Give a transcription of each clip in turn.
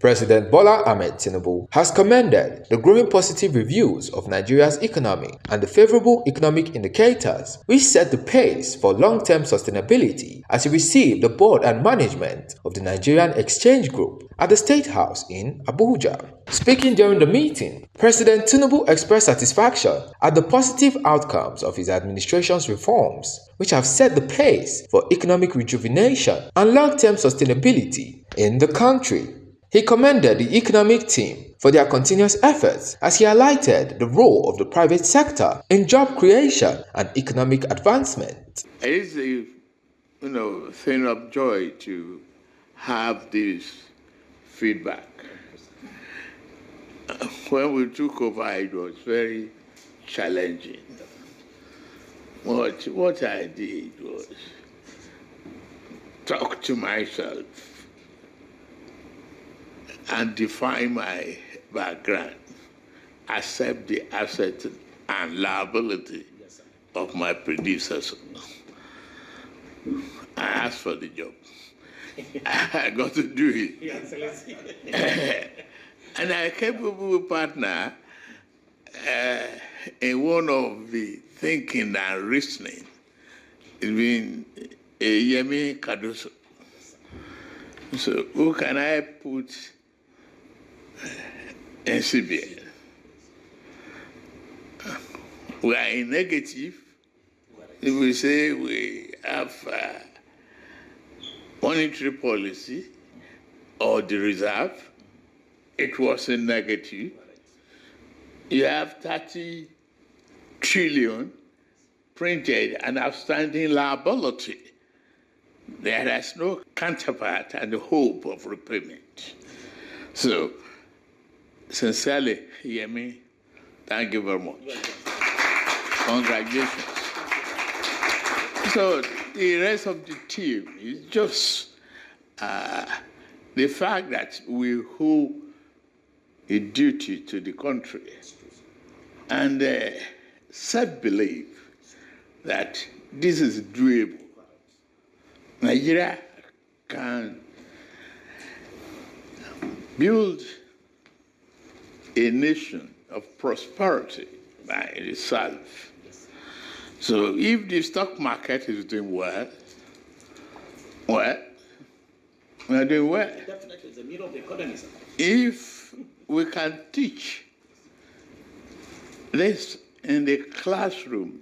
President Bola Ahmed Tinubu has commended the growing positive reviews of Nigeria's economy and the favorable economic indicators which set the pace for long-term sustainability as he received the board and management of the Nigerian Exchange Group at the State House in Abuja. Speaking during the meeting, President Tinubu expressed satisfaction at the positive outcomes of his administration's reforms, which have set the pace for economic rejuvenation and long-term sustainability in the country. He commended the economic team for their continuous efforts as he highlighted the role of the private sector in job creation and economic advancement. It is a thing of joy to have this feedback. When we took over, it was very challenging. What I did was talk to myself and define my background, accept the asset and liability of my predecessor. I asked for the job. I got to do it. And a capable partner in one of the thinking and reasoning has been Yemi Kadoso. So who can I put in CBN? We are in negative. If we say we have monetary policy or the reserve, it was in negative. You have 30 trillion printed and outstanding liability. There is no counterpart and hope of repayment. So, sincerely, Yemi, thank you very much. Congratulations. So, the rest of the team is just the fact that we hold a duty to the country and self-belief that this is doable. Nigeria can build a nation of prosperity by itself. So if the stock market is doing well, we are doing well. Definitely, it's the middle of the economy, sir. If we can teach this in the classroom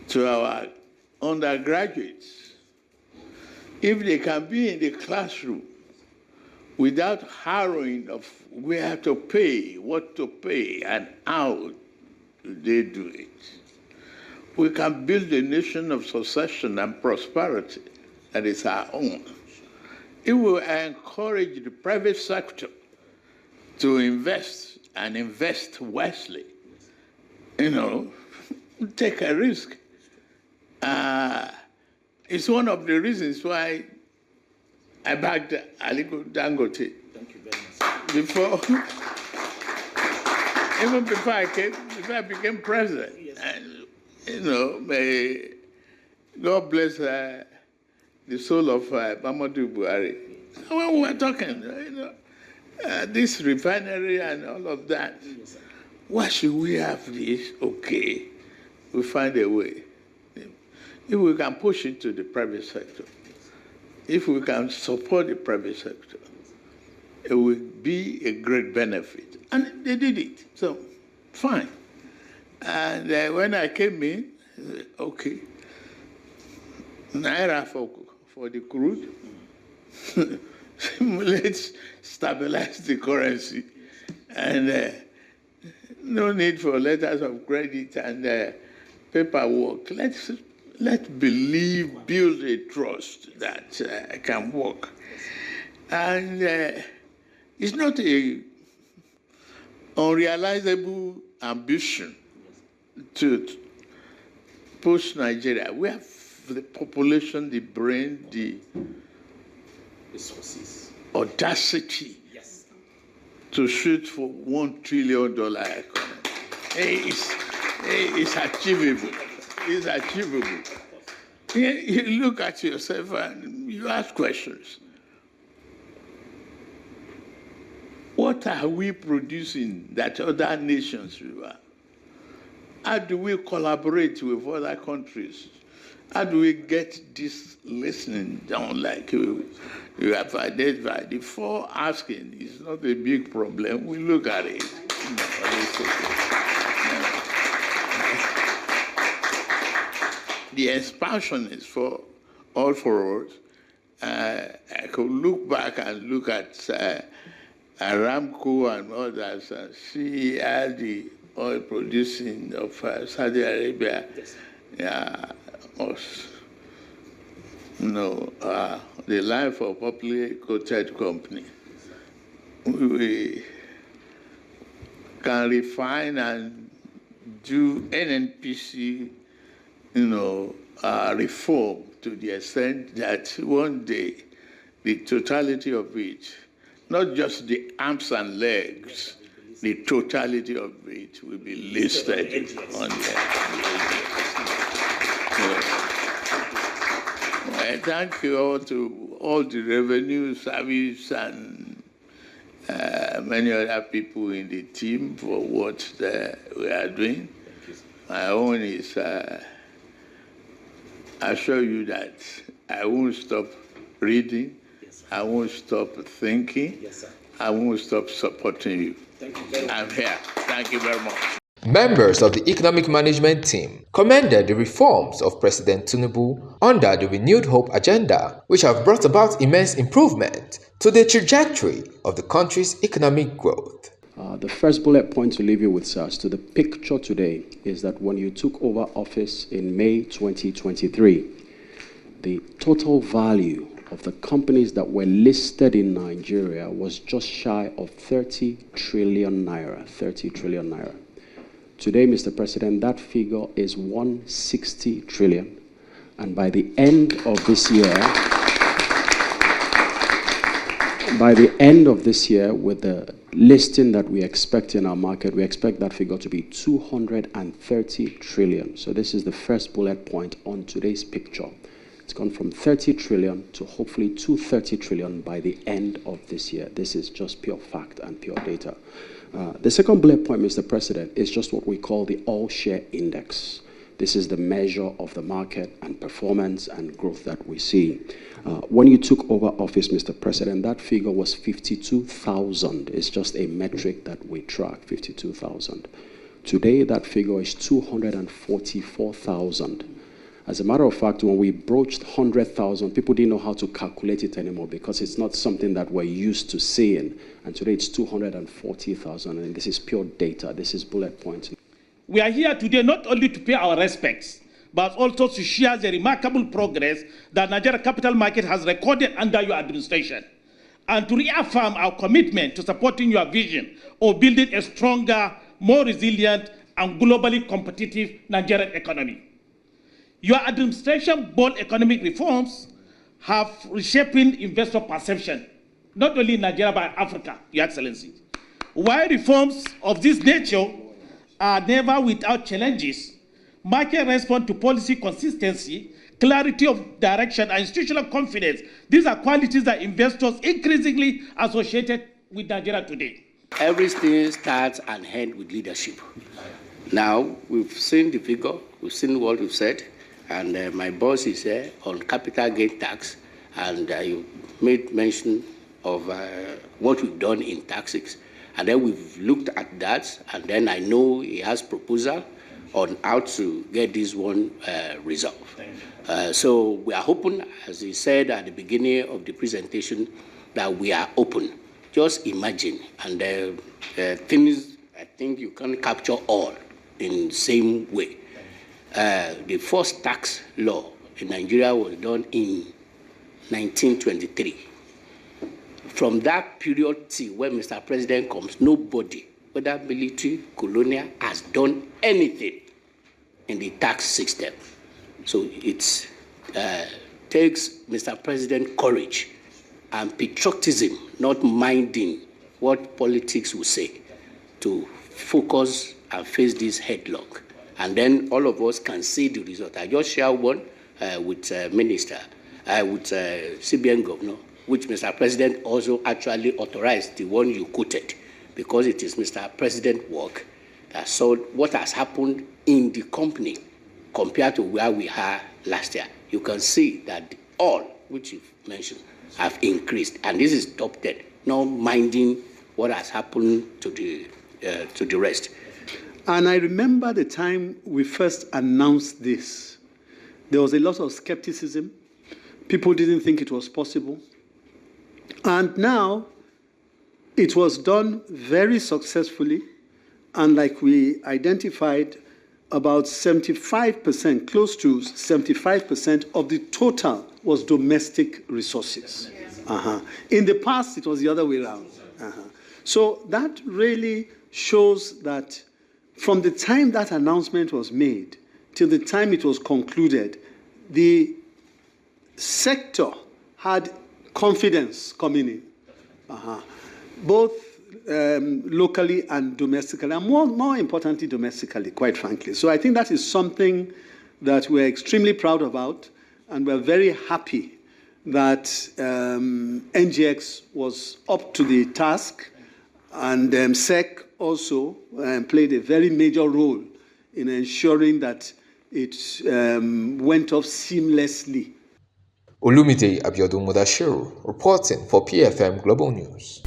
to our undergraduates, if they can be in the classroom without harrowing of where to pay, what to pay, and how they do it, we can build a nation of succession and prosperity that is our own. It will encourage the private sector to invest and invest wisely, take a risk. It's one of the reasons why I backed Aliko Dangote. Thank you very much. Even before I became president. Yes. And, may God bless the soul of Mamadou Buhari. When we were talking, this refinery and all of that, Yes, sir. why should we have this? Okay, we find a way. If we can push it to the private sector, if we can support the private sector, it will be a great benefit. And they did it, so fine. And when I came in, okay, Naira for the crude, let's stabilize the currency. And no need for letters of credit and paperwork. Let's believe, build a trust that can work. And it's not a unrealizable ambition to push Nigeria. We have the population, the brain, the Resources. audacity Yes. to shoot for $1 trillion economy. It's achievable. It's achievable. You look at yourself and you ask questions. what are we producing that other nations do? How do we collaborate with other countries? How do we get this listening down like you have identified? Before asking is not a big problem. We look at it. The expansion is for all for us. I could look back and look at Aramco and others and see how the oil producing of Saudi Arabia was, the life of a publicly quoted company. We can refine and do NNPC, reform to the extent that one day the totality of it, not just the arms and legs, the totality of it will be listed on there. I thank you all to all the revenue service and many other people in the team for what we are doing. My own is I assure you that I won't stop reading. Yes, I won't stop thinking. Yes, sir. I won't stop supporting you. Thank you very much. I'm here. Thank you very much. Members of the economic management team commended the reforms of President Tinubu under the Renewed Hope agenda, which have brought about immense improvement to the trajectory of the country's economic growth. The first bullet point to leave you with, sirs, to the picture today is that when you took over office in May 2023, the total value of the companies that were listed in Nigeria was just shy of 30 trillion naira. 30 trillion naira. Today, Mr. President, that figure is 160 trillion. And by the end of this year, with the listing that we expect in our market, we expect that figure to be 230 trillion. So this is the first bullet point on today's picture. It's gone from 30 trillion to hopefully 230 trillion by the end of this year. This is just pure fact and pure data. The second bullet point, Mr. President, is just what we call the all-share index. This is the measure of the market and performance and growth that we see. When you took over office, Mr. President, that figure was 52,000. It's just a metric that we track, 52,000. Today, that figure is 244,000. As a matter of fact, when we broached 100,000, people didn't know how to calculate it anymore because it's not something that we're used to seeing. And today it's 240,000, and this is pure data. This is bullet points. We are here today not only to pay our respects, but also to share the remarkable progress that Nigeria capital market has recorded under your administration, and to reaffirm our commitment to supporting your vision of building a stronger, more resilient, and globally competitive Nigerian economy. Your administration bold economic reforms have reshaping investor perception, not only in Nigeria but Africa, Your Excellency. While reforms of this nature are never without challenges, market response to policy consistency, clarity of direction, and institutional confidence, these are qualities that investors increasingly associated with Nigeria today. Everything starts and ends with leadership. Now, we've seen the figure, we've seen what you've said, and my boss is here on capital gain tax, and you made mention of what we've done in taxes. And then we've looked at that, and then I know he has proposal on how to get this one resolved. So we are open, as he said at the beginning of the presentation, that we are open. Just imagine, and things I think you can capture all in the same way. The first tax law in Nigeria was done in 1923. From that period till when Mr. President comes, nobody, whether military, colonial, has done anything in the tax system. So it takes Mr. President courage and patriotism, not minding what politics will say, to focus and face this headlong. And then all of us can see the result. I just share one with Minister, with CBN Governor, which Mr. President also actually authorized, the one you quoted. because it is Mr. President work that saw what has happened in the company compared to where we are last year. You can see that all which you've mentioned have increased, and this is top 10, not minding what has happened to the rest. And I remember the time we first announced this, there was a lot of skepticism. People didn't think it was possible. And now it was done very successfully. And like we identified, about 75%, close to 75% of the total was domestic resources. In the past, it was the other way around. So that really shows that from the time that announcement was made till the time it was concluded, the sector had confidence coming in, both locally and domestically, and more importantly, domestically, quite frankly. So I think that is something that we're extremely proud about, and we're very happy that NGX was up to the task, and SEC also played a very major role in ensuring that it went off seamlessly. Olumide Abiodun Mudashiru reporting for PFM Global News.